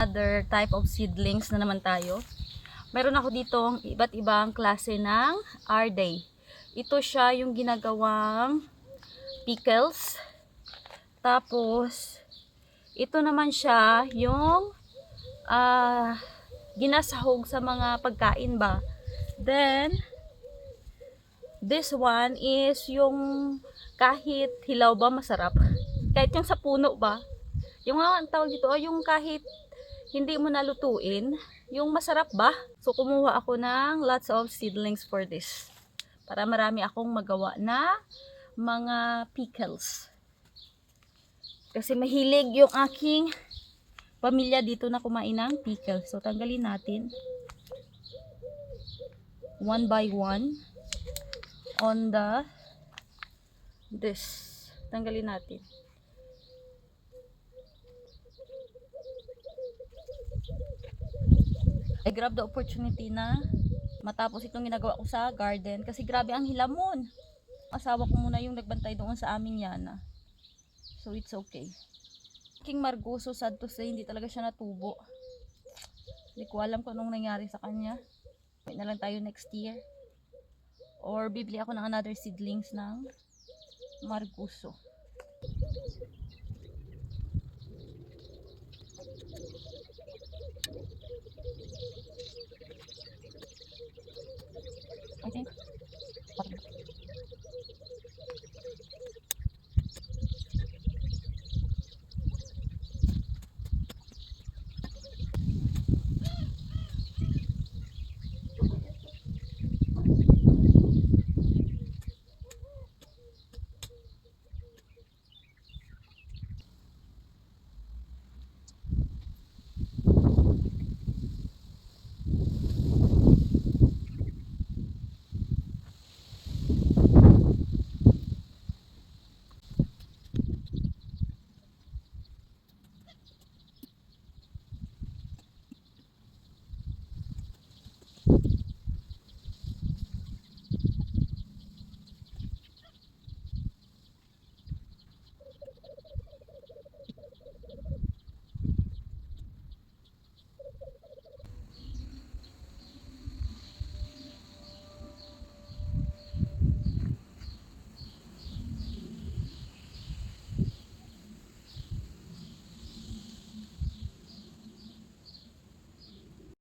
Another type of seedlings na naman tayo. Meron ako ditong iba't ibang klase ng Arday. Ito siya yung ginagawang pickles. Tapos, ito naman siya yung ginasahog sa mga pagkain ba. Then, this one is yung kahit hilaw ba masarap. Kahit yung sa puno ba. Yung ang tawag dito, yung kahit hindi mo nalutuin, yung masarap ba? So, kumuha ako ng lots of seedlings for this. Para marami akong magawa na mga pickles. Kasi mahilig yung aking pamilya dito na kumain ng pickles. So, tanggalin natin. One by one. On this. Tanggalin natin. I grab the opportunity na matapos itong ginagawa ko sa garden kasi grabe ang hilamon. Asawa ko muna yung nagbantay doon sa aming yana. So it's okay. King Margoso, sad to say, hindi talaga siya natubo. Hindi ko alam kung anong nangyari sa kanya. Wait na lang tayo next year. Or bibili ako ng another seedlings ng Margoso.